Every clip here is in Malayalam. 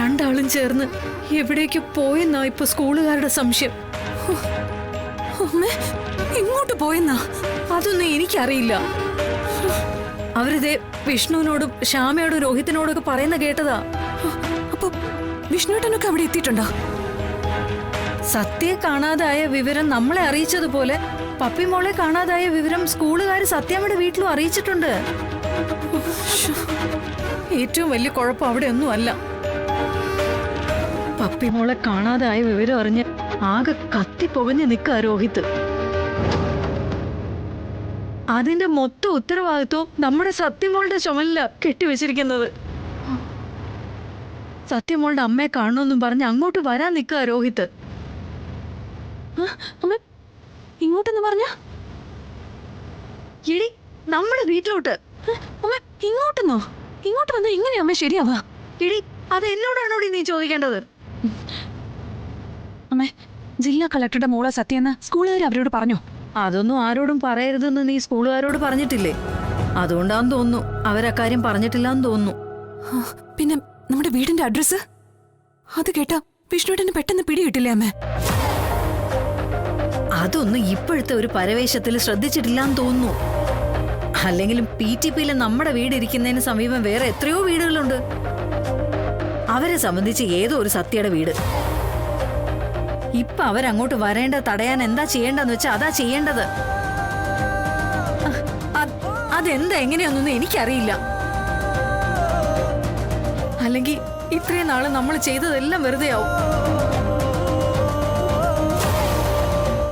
രണ്ടാളും ചേർന്ന് എവിടേക്ക് പോയെന്നാ ഇപ്പൊ സ്കൂളുകാരുടെ സംശയം. അമ്മേ, ഇങ്ങോട്ട് പോയെന്നാ? അതൊന്നും എനിക്കറിയില്ല. അവരിതേ വിഷ്ണുവിനോടും ശ്യാമയോടും രോഹിത്തിനോടും ഒക്കെ പറയുന്ന കേട്ടതാ. അപ്പൊ വിഷ്ണുവേട്ടനൊക്കെ അവിടെ എത്തിയിട്ടുണ്ടോ? സത്യയെ കാണാതായ വിവരം നമ്മളെ അറിയിച്ചതുപോലെ പപ്പി മോളെ കാണാതായ വിവരം സ്കൂളുകാർ സത്യമ്മയുടെ വീട്ടിലും അറിയിച്ചിട്ടുണ്ട്. ഏറ്റവും വലിയ കുഴപ്പം അവിടെ ഒന്നും അല്ല. പപ്പി മോളെ കാണാതായ വിവരം അറിഞ്ഞ് ആകെ കത്തിപ്പൊകഞ്ഞ് നിൽക്കുക രോഹിത്ത്. അതിന്റെ മൊത്തം ഉത്തരവാദിത്വം നമ്മുടെ സത്യമോളുടെ ചുമലില കെട്ടിവെച്ചിരിക്കുന്നത്. സത്യമോളുടെ അമ്മയെ കാണണമെന്നും പറഞ്ഞ് അങ്ങോട്ട് വരാൻ നിൽക്കുക രോഹിത്ത്. അമ്മ, ഇങ്ങോട്ടെന്ന് പറഞ്ഞ? എടി, നമ്മുടെ വീട്ടിലോട്ട്. അമ്മ, ഇങ്ങോട്ടെന്നോ? ഇങ്ങോട്ട് വന്നാ എങ്ങനെയാ അമ്മ ശരിയാവാ? എടി, അത് എന്നോടാണോടി നീ ചോദിക്കേണ്ടത്? അമ്മേ, ജില്ലാ കളക്ടറുടെ മോളെ സത്യെന്ന് സ്കൂളുകാർ അവരോട് പറഞ്ഞു. അതൊന്നും ആരോടും പറയരുതെന്ന് നീ സ്കൂളുകാരോട് പറഞ്ഞിട്ടില്ലേ? അതുകൊണ്ടാന്ന് തോന്നുന്നു അവരക്കാര്യം പറഞ്ഞിട്ടില്ലാന്ന് തോന്നുന്നു. പിന്നെ നമ്മുടെ വീടിന്റെ അഡ്രസ് അത് കേട്ടാ വിഷ്ണുവേട്ടന് പെട്ടെന്ന് പിടികിട്ടില്ലേ അമ്മേ? അതൊന്നും ഇപ്പോഴത്തെ ഒരു പരവേശത്തിൽ ശ്രദ്ധിച്ചിട്ടില്ലാന്ന് തോന്നുന്നു. അല്ലെങ്കിലും PTPയിലെ നമ്മുടെ വീട് ഇരിക്കുന്നതിന് സമീപം വേറെ എത്രയോ വീടുകളുണ്ട്. അവരെ സംബന്ധിച്ച് ഏതോ ഒരു സത്യയുടെ വീട്. ഇപ്പൊ അവരങ്ങോട്ട് വരേണ്ട തടയാൻ എന്താ ചെയ്യേണ്ടെന്ന് വെച്ചാൽ അതാ ചെയ്യേണ്ടത്. അതെന്താ എങ്ങനെയൊന്നും എനിക്കറിയില്ല. അല്ലെങ്കിൽ ഇത്രയും നാള് നമ്മൾ ചെയ്തതെല്ലാം വെറുതെ ആവും.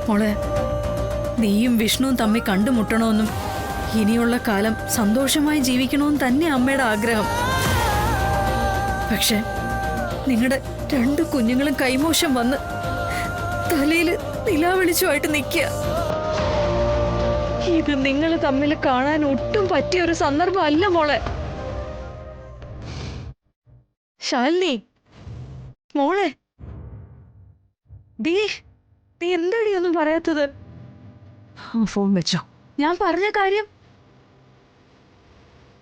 മോളെ, നീയും വിഷ്ണുവും തമ്മിൽ കണ്ടുമുട്ടണമെന്നും ഇനിയുള്ള കാലം സന്തോഷമായി ജീവിക്കണമെന്ന് തന്നെ അമ്മയുടെ ആഗ്രഹം. പക്ഷെ നിങ്ങളുടെ 2 കുഞ്ഞുങ്ങളും കൈമോശം വന്ന് തലയിൽ നിലാവെളിച്ചമായിട്ട് നിൽക്കുക. ഇത് നിങ്ങൾ തമ്മിൽ കാണാൻ ഒട്ടും പറ്റിയ ഒരു സന്ദർഭമല്ല മോളെ. ശാലിനി മോളെ, നീ എന്താടി ഒന്നും പറയാത്തത്? ഫോൺ വെച്ചോ? ഞാൻ പറഞ്ഞ കാര്യം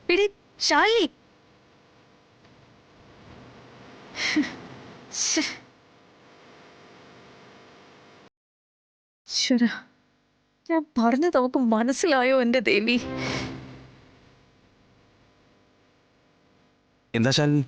പിടി. ശാലിനി, ഞാൻ പറഞ്ഞത് അവക്ക് മനസ്സിലായോ എന്റെ ദേവി? എന്താ ശാലിനി?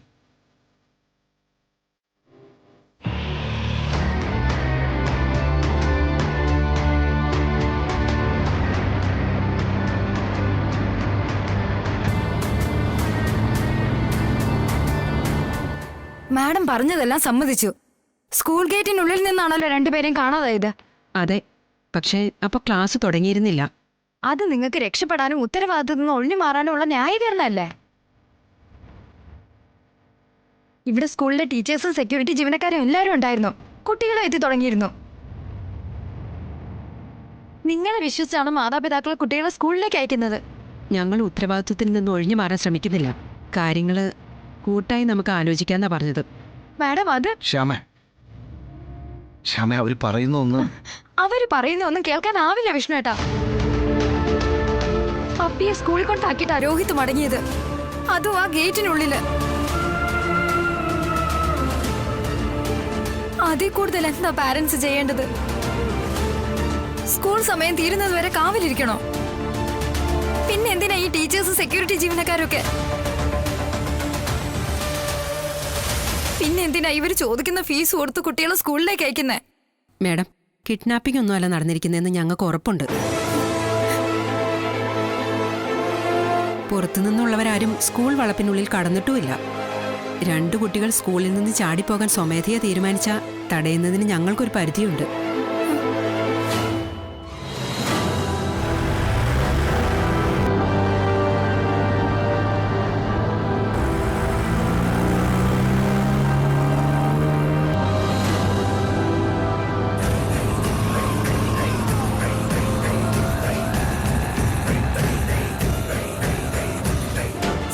മാഡം പറഞ്ഞതെല്ലാം സമ്മതിച്ചു. സ്കൂൾ ഗേറ്റിനുള്ളിൽ നിന്നാണല്ലോ രണ്ടുപേരെയും കാണാതായത്. അതെ, പക്ഷേ അപ്പൊ ക്ലാസ് തുടങ്ങിയിരുന്നില്ല. അത് നിങ്ങൾക്ക് രക്ഷപ്പെടാനും ഉത്തരവാദിത്തത്തിൽ നിന്ന് ഒഴിഞ്ഞു മാറാനുമുള്ള ന്യായീകരണമല്ലേ? ഇവിടെ സ്കൂളിലെ ടീച്ചേഴ്സും സെക്യൂരിറ്റി ജീവനക്കാരും എല്ലാവരും ഉണ്ടായിരുന്നു. കുട്ടികളെ എത്തി തുടങ്ങിയിരുന്നു. നിങ്ങളെ വിശ്വസിച്ചാണ് മാതാപിതാക്കൾ കുട്ടികളെ സ്കൂളിലേക്ക് അയക്കുന്നത്. ഞങ്ങൾ ഉത്തരവാദിത്വത്തിൽ നിന്ന് ഒഴിഞ്ഞു മാറാൻ ശ്രമിക്കുന്നില്ല. കാര്യങ്ങള് കൂട്ടായി നമുക്ക് ആലോചിക്കാന്നാ പറഞ്ഞത്. മാഡം, അത് ശ്യാമ അവര് പറയുന്ന ഒന്നും കേൾക്കാനാവില്ല വിഷ്ണുവേട്ടാ. പപ്പിയെ സ്കൂളിൽ കൊണ്ടാക്കിയിട്ടാ രോഹിത് മടങ്ങിയത്. അതും ആ ഗേറ്റിനുള്ളില്. അതിൽ കൂടുതൽ എന്താ പാരന്റ്സ് ചെയ്യേണ്ടത്? സ്കൂൾ സമയം തീരുന്നത് വരെ കാവലിരിക്കണോ? പിന്നെ എന്തിനാ ഈ ടീച്ചേഴ്സും സെക്യൂരിറ്റി ജീവനക്കാരൊക്കെ? പിന്നെ എന്തിനാ ഇവർ ചോദിക്കുന്ന ഫീസ് കൊടുത്ത് കുട്ടികളെ സ്കൂളിലേക്ക് അയക്കുന്നേ? മാഡം, കിഡ്നാപ്പിംഗ് ഒന്നുമല്ല നടന്നിരിക്കുന്നതെന്ന് ഞങ്ങൾക്ക് ഉറപ്പുണ്ട്. പുറത്തുനിന്നുള്ളവരാരും സ്കൂൾ വളപ്പിനുള്ളിൽ കടന്നിട്ടുമില്ല. 2 കുട്ടികൾ സ്കൂളിൽ നിന്ന് ചാടിപ്പോകാൻ സ്വമേധയാ തീരുമാനിച്ച തടയുന്നതിന് ഞങ്ങൾക്കൊരു പരിധിയുണ്ട്.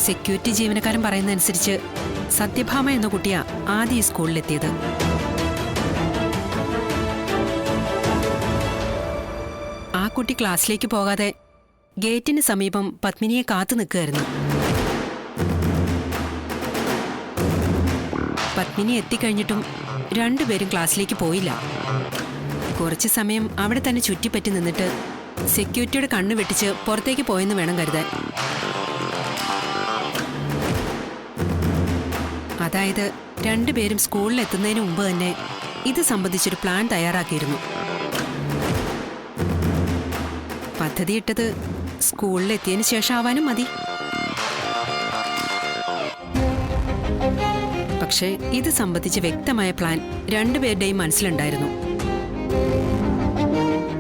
സെക്യൂരിറ്റി ജീവനക്കാരൻ പറയുന്നതനുസരിച്ച് സത്യഭാമ എന്ന കുട്ടിയാ ആദ്യം ഈ സ്കൂളിലെത്തിയത്. ആ കുട്ടി ക്ലാസ്സിലേക്ക് പോകാതെ ഗേറ്റിന് സമീപം പത്മിനിയെ കാത്തു നിൽക്കുകയായിരുന്നു. പത്മിനി എത്തിക്കഴിഞ്ഞിട്ടും രണ്ടുപേരും ക്ലാസ്സിലേക്ക് പോയില്ല. കുറച്ചു സമയം അവിടെ തന്നെ ചുറ്റിപ്പറ്റി നിന്നിട്ട് സെക്യൂരിറ്റിയുടെ കണ്ണ് വെട്ടിച്ച് പുറത്തേക്ക് പോയെന്ന് വേണം കരുതാൻ. അതായത് രണ്ടുപേരും സ്കൂളിൽ എത്തുന്നതിന് മുമ്പ് തന്നെ ഇത് സംബന്ധിച്ചൊരു പ്ലാൻ തയ്യാറാക്കിയിരുന്നു. പദ്ധതിയിട്ടത് സ്കൂളിലെത്തിയതിനു ശേഷം ആവാനും മതി. പക്ഷേ ഇത് സംബന്ധിച്ച് വ്യക്തമായ പ്ലാൻ രണ്ടുപേരുടെയും മനസ്സിലുണ്ടായിരുന്നു.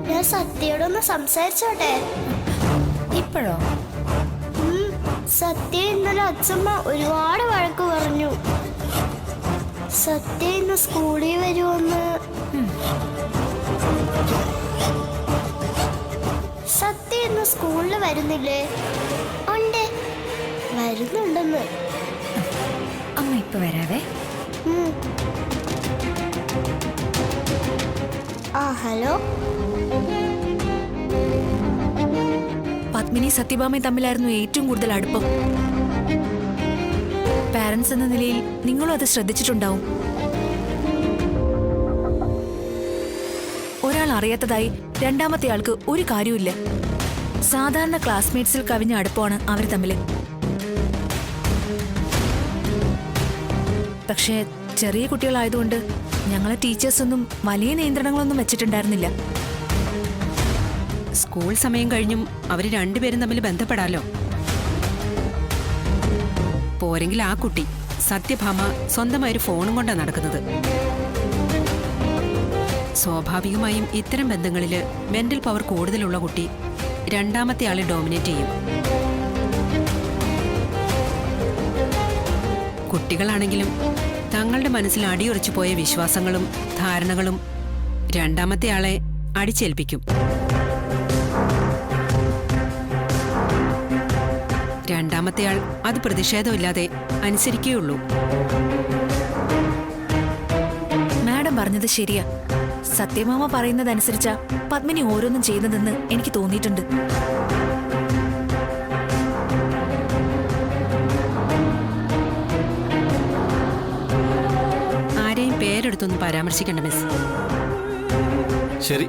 ഞാൻ സത്യയോടൊന്ന് സംസാരിച്ചോട്ടെ? ഇപ്പോഴോ? സത്യ ഇന്നലെ അച്ഛമ്മ ഒരുപാട് വഴക്ക് പറഞ്ഞു. സത്യ ഇന്ന് സ്കൂളിൽ വരുമെന്ന്. സത്യ ഇന്ന് സ്കൂളിൽ വരുന്നില്ലേ? ഉണ്ട്, വരുന്നുണ്ടെന്ന്. അമ്മ ഇപ്പൊ വരാവേ. ഹലോ. പത്മിനി സത്യഭാമയും തമ്മിലായിരുന്നു ഏറ്റവും കൂടുതൽ അടുപ്പം. പാരന്റ്സ് എന്ന നിലയിൽ നിങ്ങളും അത് ശ്രദ്ധിച്ചിട്ടുണ്ടാവും. ഒരാൾ അറിയാത്തതായി രണ്ടാമത്തെ ആൾക്ക് ഒരു കാര്യമില്ല. സാധാരണ ക്ലാസ്മേറ്റ്സിൽ കവിഞ്ഞ അടുപ്പമാണ് അവർ തമ്മിൽ. പക്ഷേ ചെറിയ കുട്ടികളായതുകൊണ്ട് ഞങ്ങളെ ടീച്ചേഴ്സൊന്നും വലിയ നിയന്ത്രണങ്ങളൊന്നും വെച്ചിട്ടുണ്ടായിരുന്നില്ല. സ്കൂൾ സമയം കഴിഞ്ഞും അവര് രണ്ടുപേരും തമ്മിൽ ബന്ധപ്പെടാലോ. പോരെങ്കിൽ ആ കുട്ടി സത്യഭാമ സ്വന്തമായൊരു ഫോണും കൊണ്ടാണ് നടക്കുന്നത്. സ്വാഭാവികമായും ഇത്തരം ബന്ധങ്ങളില് മെന്റൽ പവർ കൂടുതലുള്ള കുട്ടി രണ്ടാമത്തെ ആളെ ഡോമിനേറ്റ് ചെയ്യും. കുട്ടികളാണെങ്കിലും തങ്ങളുടെ മനസ്സിൽ അടിയുറച്ചു പോയ വിശ്വാസങ്ങളും ധാരണകളും രണ്ടാമത്തെ ആളെ അടിച്ചേൽപ്പിക്കും. രണ്ടാമത്തെയാൾ അത് പ്രതിഷേധമില്ലാതെ അനുസരിക്കുകയുള്ളൂ. മാഡം പറഞ്ഞത് ശരിയാ. സത്യമാമ പറയുന്നതനുസരിച്ച പത്മിനി ഓരോന്നും ചെയ്യുന്നതെന്ന് എനിക്ക് തോന്നിയിട്ടുണ്ട്. ആരെയും പേരെടുത്തൊന്നും പരാമർശിക്കണ്ട മിസ്. ശരി,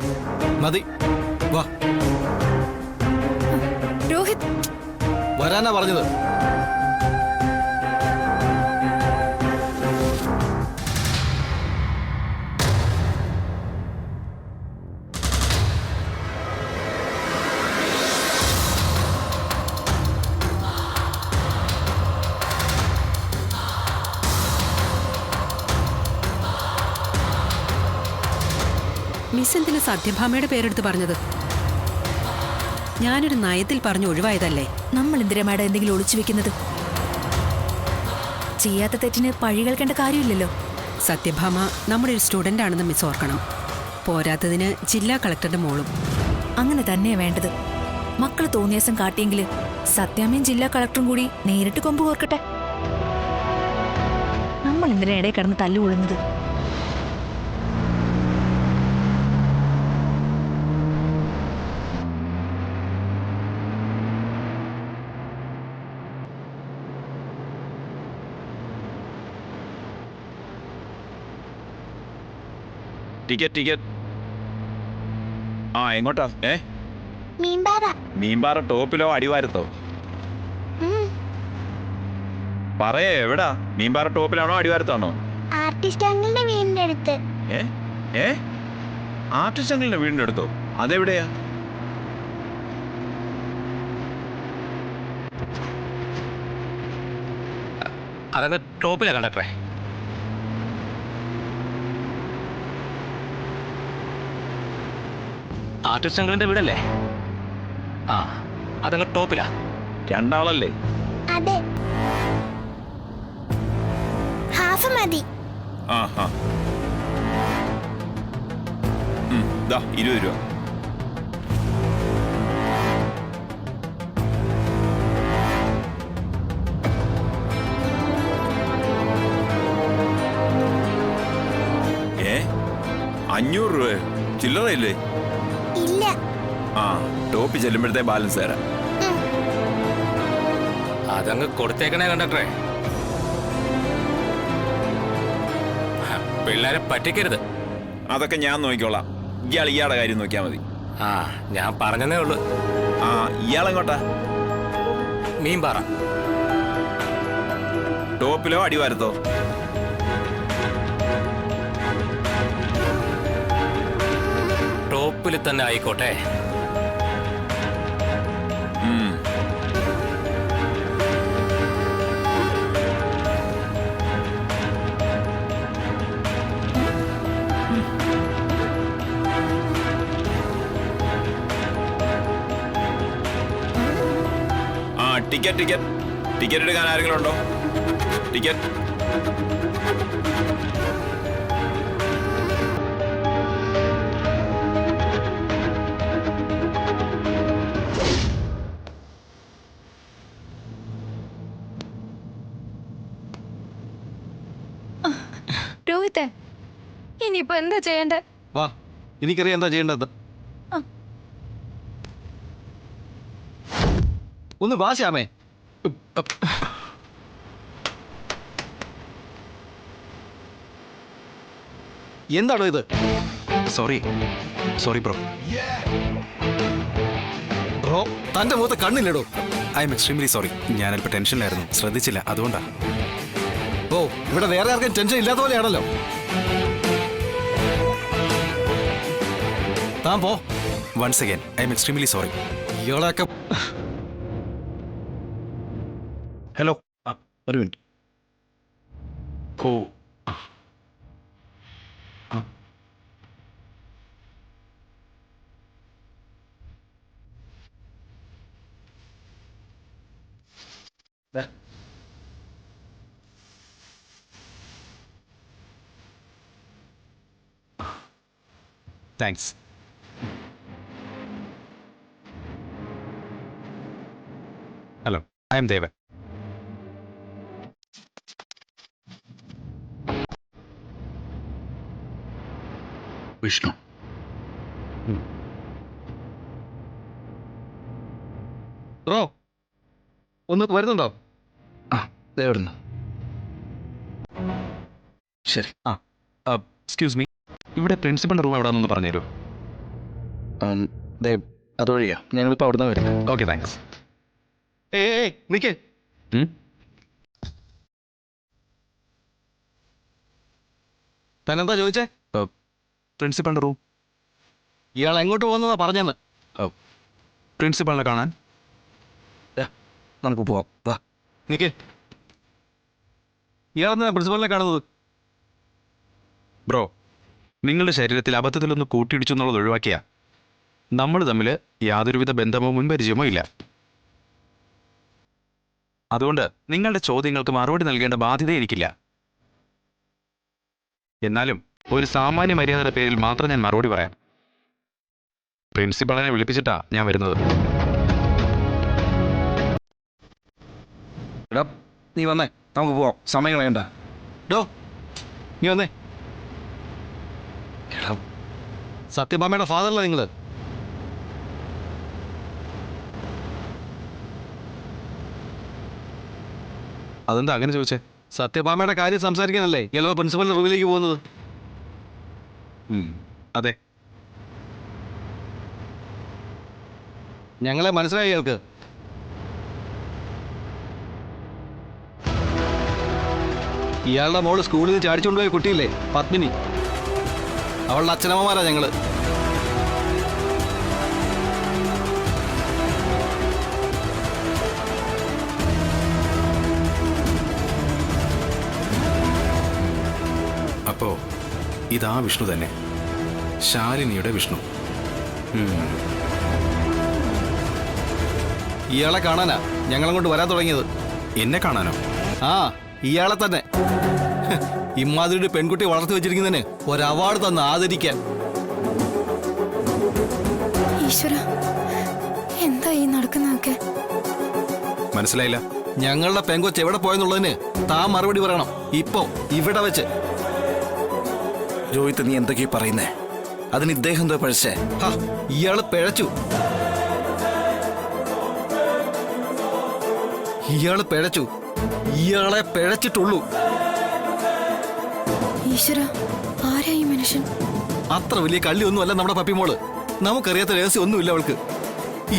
മതി. വാ, രോഹിത് വരാനാ പറഞ്ഞത്. മിസ് എന്തിനു സത്യഭാമയുടെ പേരെടുത്ത് പറഞ്ഞത്? ഞാനൊരു നയത്തിൽ പറഞ്ഞു ഒഴിവായതല്ലേ. നമ്മൾ എന്തിനാ മാഡം എന്തെങ്കിലും ഒളിച്ചു വെക്കുന്നത്? ചെയ്യാത്ത തെറ്റിന് പഴി കേൾക്കേണ്ട കാര്യമില്ലല്ലോ. സത്യഭാമ നമ്മുടെ ഒരു സ്റ്റുഡൻ്റ് ആണെന്ന് മിസ് ഓർക്കണം. പോരാത്തതിന് ജില്ലാ കളക്ടറുടെ മോളും. അങ്ങനെ തന്നെയാ വേണ്ടത്. മക്കൾ തോന്നിയാസം കാട്ടിയെങ്കിൽ സത്യാമ്മയും ജില്ലാ കളക്ടറും കൂടി നേരിട്ട് കൊമ്പ് കോർക്കട്ടെ. നമ്മൾ എന്തിനാ ഇടയിൽ കിടന്ന് തല്ലുകൊള്ളുന്നത്? ടിക്കറ്റ്. ആ, എങ്ങോട്ടാ? മീൻപാറ. മീൻപാറ ടോപ്പിലോ അടിവാരത്തോ? പറയേ, എവിടാ? മീൻപാറ ടോപ്പിലാണോ അടിവാരത്താണോ? ആർട്ടിസ്റ്റ് അങ്കിളിന്റെ വീടിന്റെ അടുത്ത്. ആർട്ടിസ്റ്റ് അങ്കിളിന്റെ വീടിന്റെ അടുത്തോ? അതെവിടെയാ? അതൊക്കെ ടോപ്പിലാ കണ്ടക്ടറെ. ആർട്ടിസ്റ്റ് അങ്കിളിന്റെ വീടല്ലേ? ആ, അതങ്ങ് ടോപ്പിലാ. രണ്ടാളല്ലേ? അതെ, ഹാഫ് മതി. ആ, 20 രൂപ. $500 രൂപ ചില്ലറയില്ലേ? ഇല്ല. ആ, ടോപ്പിൽ ചെല്ലുമ്പോഴത്തെ ബാലൻസ് തരാം. അതങ്ങ് കൊടുത്തേക്കണേ കണ്ടക്ടറെ. പിള്ളേരെ പറ്റിക്കരുത്. അതൊക്കെ ഞാൻ നോക്കിക്കോളാം. ഇയാളുടെ കാര്യം നോക്കിയാൽ മതി. ആ, ഞാൻ പറഞ്ഞതേ ഉള്ളൂ. ആ, ഇയാളെങ്ങോട്ടാ? മീൻപാറ. ടോപ്പിലോ അടിവാരത്തോ? ടോപ്പിൽ തന്നെ ആയിക്കോട്ടെ. ആ, ടിക്കറ്റ് എടുക്കാൻ ആരെങ്കിലും ഉണ്ടോ? ടിക്കറ്റ്. രോഹിത്തെ, ഇനിയിപ്പോ എന്താ ചെയ്യണ്ടേ? വാ, എനിക്കറിയാം എന്താ ചെയ്യേണ്ടത്. ഒന്ന് വാ ശ്യാമേ. എന്താണോ ഇത്? Sorry bro. ബ്രോ, തന്റെ മുഖത്ത് കണ്ണില്ലടോ. I am extremely sorry. ഞാൻ അല്പം ടെൻഷനിലായിരുന്നു, ശ്രദ്ധിച്ചില്ല, അതുകൊണ്ടാ. ഓ, ഇവിടെ വേറെ ആർക്കും ടെൻഷൻ ഇല്ലാത്ത പോലെയാണല്ലോ. താൻ പോ. Once again I am extremely sorry. ഇയാളെയൊക്കെ. ഹലോ, ഒരു മിനിറ്റ്. ഓ, thanks. Hello, I am Devan. Vishnu. Bro, ഒന്ന് വരുന്നുണ്ടോ? ആ, എവിടുന്ന്? ശരി. എക്സ്ക്യൂസ് മീ, ഇവിടെ പ്രിൻസിപ്പളിന്റെ റൂം എവിടെയാണെന്ന് പറഞ്ഞു തരുമോ? അതുവഴിയാ, ഞങ്ങളിപ്പോൾ അവിടുന്ന് വരും. Okay, thanks. ഏയ് നിക്കേ. തന്നെന്താ ചോദിച്ചേ? പ്രിൻസിപ്പളിന്റെ റൂം. ഇയാൾ എങ്ങോട്ട് പോകുന്നതാ പറഞ്ഞെന്ന്. പ്രിൻസിപ്പളിനെ കാണാൻ. നമുക്ക് പോവാം, വാ. നിക്കേ. ഇയാളെന്താ പ്രിൻസിപ്പലിനെ കാണുന്നത്? ബ്രോ, നിങ്ങളുടെ ശരീരത്തിൽ അബദ്ധത്തിലൊന്ന് കൂട്ടിയിടിച്ചു എന്നുള്ളത് ഒഴിവാക്കിയാ നമ്മൾ തമ്മിൽ യാതൊരുവിധ ബന്ധമോ മുൻപരിചയമോ ഇല്ല. അതുകൊണ്ട് നിങ്ങളുടെ ചോദ്യങ്ങൾക്ക് മറുപടി നൽകേണ്ട ബാധ്യത എനിക്കില്ല. എന്നാലും ഒരു സാമാന്യ മര്യാദയുടെ പേരിൽ മാത്രം ഞാൻ മറുപടി പറയാം. പ്രിൻസിപ്പളിനെ വിളിപ്പിച്ചിട്ടാ ഞാൻ വരുന്നത്. എടാ, നീ വന്നേ, നമുക്ക് പോവാം, സമയം കളയണ്ട. ഡോ, നീ വന്നേ. എടാ, സത്യഭാമയുടെ ഫാദറല്ല നിങ്ങൾ? അതെന്താ അങ്ങനെ ചോദിച്ചേ? സത്യഭാമയുടെ കാര്യം സംസാരിക്കാനല്ലേ ഇയാൾ പ്രിൻസിപ്പലിന്റെ റൂമിലേക്ക് പോകുന്നത്? അതെ. ഞങ്ങളെ മനസ്സിലായി ഇയാൾക്ക്. ഇയാളുടെ മോള് സ്കൂളിൽ നിന്ന് ചാടിച്ചുകൊണ്ടുപോയ കുട്ടിയില്ലേ, പത്മിനി, അവളുടെ അച്ഛനമ്മമാരാ ഞങ്ങള്. അപ്പോ ഇതാ വിഷ്ണു തന്നെ, ശാലിനിയുടെ വിഷ്ണു. ഇയാളെ കാണാനാ ഞങ്ങളങ്ങോട്ട് വരാൻ തുടങ്ങിയത്. എന്നെ കാണാനോ? ആ, ഇയാളെ തന്നെ. ഇമ്മാതിരി ഒരു പെൺകുട്ടി വളർത്തി വെച്ചിരിക്കുന്നതിന് ഒരു അവാർഡ് തന്ന് ആദരിക്കാൻ. ഈശ്വര, എന്താ ഈ നടക്കുന്നതൊക്കെ? മനസ്സിലായില്ല. ഞങ്ങളുടെ പെങ്കൊച്ച് എവിടെ പോയെന്നുള്ളതിന് താൻ മറുപടി പറയണം, ഇപ്പോ ഇവിടെ വെച്ച്. രോഹിത്ത്, നീ എന്തൊക്കെയാ പറയുന്നേ? അതിന് ഇദ്ദേഹം എന്തോ പഴിച്ചേ? ഇയാള് പിഴച്ചു. ഇയാളെ പിഴച്ചിട്ടുള്ളൂ. ഈശ്വര, ആരാ ഈ മനുഷ്യൻ? അത്ര വലിയ കള്ളിയൊന്നും അല്ല നമ്മുടെ പപ്പിമോള്. നമുക്കറിയാത്ത രഹസ്യം ഒന്നുമില്ല അവൾക്ക്.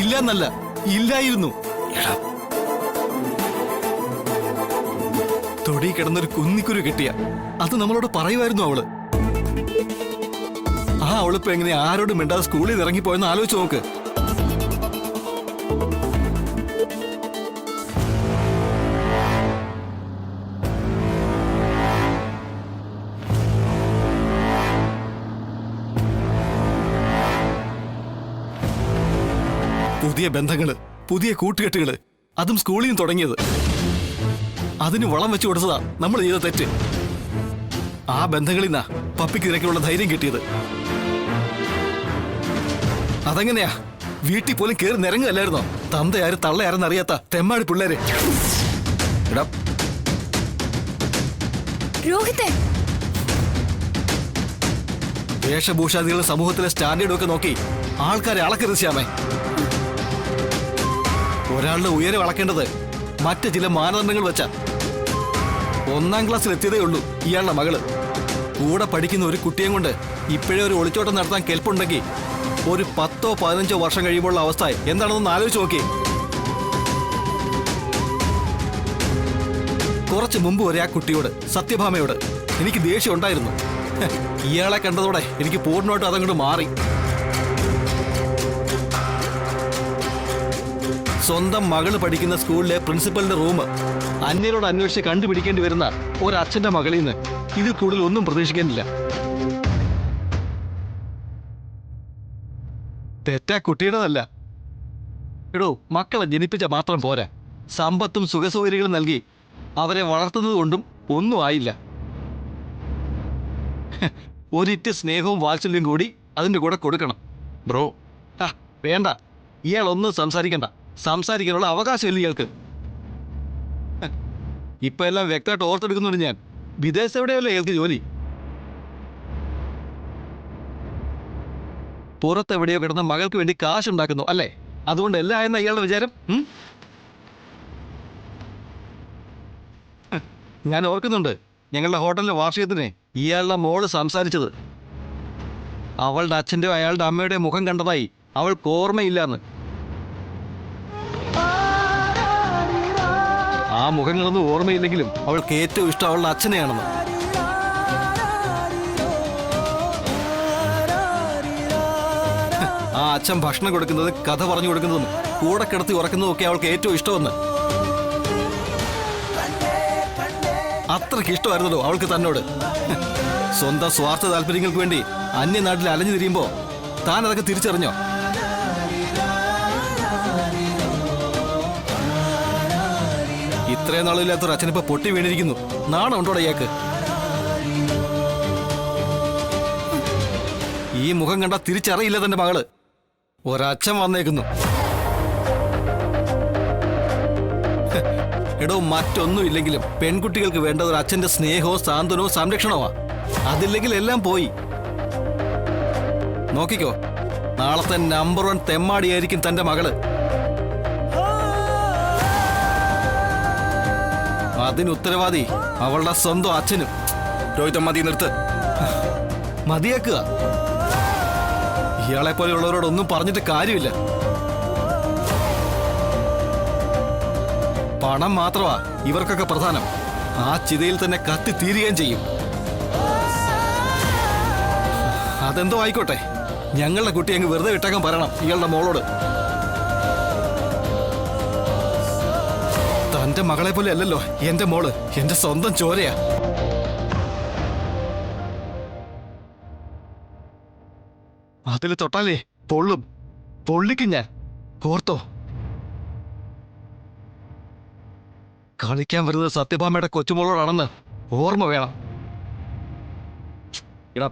ഇല്ലെന്നല്ല, ഇല്ലായിരുന്നു. തൊടി കിടന്നൊരു കുന്നിക്കുരു കിട്ടിയ അത് നമ്മളോട് പറയുമായിരുന്നു അവള്. ആ അവളിപ്പോ എങ്ങനെ ആരോടും മിണ്ടാതെ സ്കൂളിൽ നിന്ന് ഇറങ്ങിപ്പോയെന്ന് ആലോചിച്ച് നോക്ക്. പുതിയ ബന്ധങ്ങള്, പുതിയ കൂട്ടുകെട്ടുകള്, അതും സ്കൂളിൽ നിന്ന് തുടങ്ങിയത്. അതിന് വളം വെച്ചു കൊടുത്തതാ നമ്മൾ ചെയ്ത തെറ്റ്. ആ ബന്ധങ്ങളിൽ നിന്നാ പപ്പിക്ക് നിരക്കിലുള്ള ധൈര്യം കിട്ടിയത്. അതെങ്ങനെയാ വീട്ടിൽ പോലും കയറി നിരങ്ങല്ലായിരുന്നോ? തന്തയാരും തള്ളയാരെന്ന് അറിയാത്ത തെമ്മാടി പിള്ളേര്. രോഹിത്തെ, വേഷഭൂഷാദികളും സമൂഹത്തിലെ സ്റ്റാൻഡേർഡും ഒക്കെ നോക്കി ആൾക്കാരെ അളക്കരുത് ശ്യാമേ. ഒരാളുടെ ഉയരം അളക്കേണ്ടത് മറ്റ് ചില മാനദണ്ഡങ്ങൾ വെച്ച. 1ാം ക്ലാസ്സിൽ എത്തിയതേ ഉള്ളൂ ഇയാളുടെ മകള്. കൂടെ പഠിക്കുന്ന ഒരു കുട്ടിയെ കൊണ്ട് ഇപ്പോഴേ ഒരു ഒളിച്ചോട്ടം നടത്താൻ കെൽപ്പുണ്ടെങ്കിൽ ഒരു 10ഓ 15ഓ വർഷം കഴിയുമ്പോഴുള്ള അവസ്ഥ എന്താണെന്നൊന്ന് ആലോചിച്ച് നോക്കി. കുറച്ച് മുമ്പ് വരെ ആ കുട്ടിയോട്, സത്യഭാമയോട് എനിക്ക് ദേഷ്യം ഉണ്ടായിരുന്നു. ഇയാളെ കണ്ടതോടെ എനിക്ക് പൂർണ്ണമായിട്ട് അതങ്ങോട്ട് മാറി. സ്വന്തം മകള് പഠിക്കുന്ന സ്കൂളിലെ പ്രിൻസിപ്പലിന്റെ റൂം അന്യരോട് അന്വേഷിച്ച് കണ്ടുപിടിക്കേണ്ടി വരുന്ന ഒരച്ഛന്റെ മകളിൽ നിന്ന് ഇതിൽ കൂടുതൽ ഒന്നും പ്രതീക്ഷിക്കാനില്ല. തെറ്റാ കുട്ടിയുടേതല്ല. എടോ, മക്കളെ ജനിപ്പിച്ച മാത്രം പോരാ, സമ്പത്തും സുഖസൗകര്യങ്ങളും നൽകി അവരെ വളർത്തുന്നത് കൊണ്ടും ഒന്നും ആയില്ല. ഒരിറ്റ് സ്നേഹവും വാത്സല്യം കൂടി അതിൻ്റെ കൂടെ കൊടുക്കണം. ബ്രോ, വേണ്ട, ഇയാളൊന്നും സംസാരിക്കണ്ട. സംസാരിക്കാനുള്ള അവകാശമില്ല ഇയാൾക്ക്. ഇപ്പൊ എല്ലാം വ്യക്തമായിട്ട് ഓർത്തെടുക്കുന്നുണ്ട് ഞാൻ. വിദേശം എവിടെയല്ലോ ഇയാൾക്ക് ജോലി. പുറത്തെവിടെയോ കിടന്ന മകൾക്ക് വേണ്ടി കാശുണ്ടാക്കുന്നു അല്ലേ? അതുകൊണ്ട് എല്ലാം ആയെന്ന ഇയാളുടെ വിചാരം. ഞാൻ ഓർക്കുന്നുണ്ട് ഞങ്ങളുടെ ഹോട്ടലിലെ വാർഷികത്തിന് ഇയാളുടെ മോള് സംസാരിച്ചത്. അവളുടെ അച്ഛൻ്റെയോ അയാളുടെ അമ്മയുടെയോ മുഖം കണ്ടതായി അവൾക്ക് ഓർമ്മയില്ലാന്ന്. ആ മുഖങ്ങളൊന്നും ഓർമ്മയില്ലെങ്കിലും അവൾക്ക് ഏറ്റവും ഇഷ്ടം അവളുടെ അച്ഛനെയാണെന്ന്. ആ അച്ഛൻ ഭക്ഷണം കൊടുക്കുന്നത്, കഥ പറഞ്ഞു കൊടുക്കുന്നതും കൂടെ കിടത്തി ഉറക്കുന്നതും ഒക്കെ അവൾക്ക് ഏറ്റവും ഇഷ്ടമെന്ന്. അത്രയ്ക്ക് ഇഷ്ടമായിരുന്നല്ലോ അവൾക്ക് തന്നോട്. സ്വന്തം സ്വാർത്ഥ താല്പര്യങ്ങൾക്ക് വേണ്ടി അന്യനാട്ടിൽ അലഞ്ഞു തിരിയുമ്പോ താൻ അതൊക്കെ തിരിച്ചറിഞ്ഞോ? ഇത്രയും നാളില്ലാത്തൊരു അച്ഛനിപ്പോ പൊട്ടി വീണിരിക്കുന്നു. നാണം ഉണ്ടോടെ ഇയാൾക്ക്? ഈ മുഖം കണ്ടാ തിരിച്ചറിയില്ല തന്റെ മകള്. ഒരച്ഛൻ വന്നേക്കുന്നു. എടോ, മറ്റൊന്നും ഇല്ലെങ്കിലും പെൺകുട്ടികൾക്ക് വേണ്ടത് ഒരു അച്ഛന്റെ സ്നേഹവും സാന്ത്വനവും സംരക്ഷണവുമാ. അതില്ലെങ്കിൽ എല്ലാം പോയി. നോക്കിക്കോ, നാളത്തെ നമ്പർ 1 തെമ്മാടിയായിരിക്കും തന്റെ മകള്. അതിന് ഉത്തരവാദി അവളുടെ സ്വന്തം അച്ഛനും. രോഹിത, മതി, നിർത്ത്. മതിയാക്കുക. ഇയാളെ പോലെയുള്ളവരോടൊന്നും പറഞ്ഞിട്ട് കാര്യമില്ല. പണം മാത്രമാ ഇവർക്കൊക്കെ പ്രധാനം. ആ ചിതയിൽ തന്നെ കത്തി തീരുകയും ചെയ്യും. അതെന്തോ ആയിക്കോട്ടെ, ഞങ്ങളുടെ കുട്ടി അങ്ങ് വെറുതെ വിട്ടേക്കാൻ പറയണം ഇയാളുടെ മോളോട്. തന്റെ മകളെ പോലെ അല്ലല്ലോ എന്റെ മോള്. എന്റെ സ്വന്തം ചോരയാ. അതിൽ തൊട്ടാലേ പൊള്ളും. പൊള്ളിക്കും ഞാൻ. ഓർത്തോ? കളിക്കാൻ വരുന്നത് സത്യഭാമയുടെ കൊച്ചുമോളോടാണെന്ന് ഓർമ്മ വേണം. എടാ,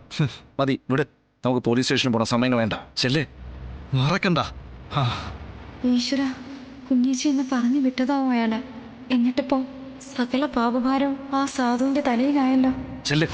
മതി, ഇവിടെ നമുക്ക് പോലീസ് സ്റ്റേഷനിൽ പോകണം. സമയം വേണ്ട. ചെല്ലേ, മറക്കണ്ട. ഈശ്വര, കുഞ്ഞേച്ചി എന്ന് പറഞ്ഞു വിട്ടതാവും അയാള്. എന്നിട്ടിപ്പോ സകല പാപഭാരം ആ സാധുവിന്റെ തലയിലായല്ലോ. ചെല്ലേ.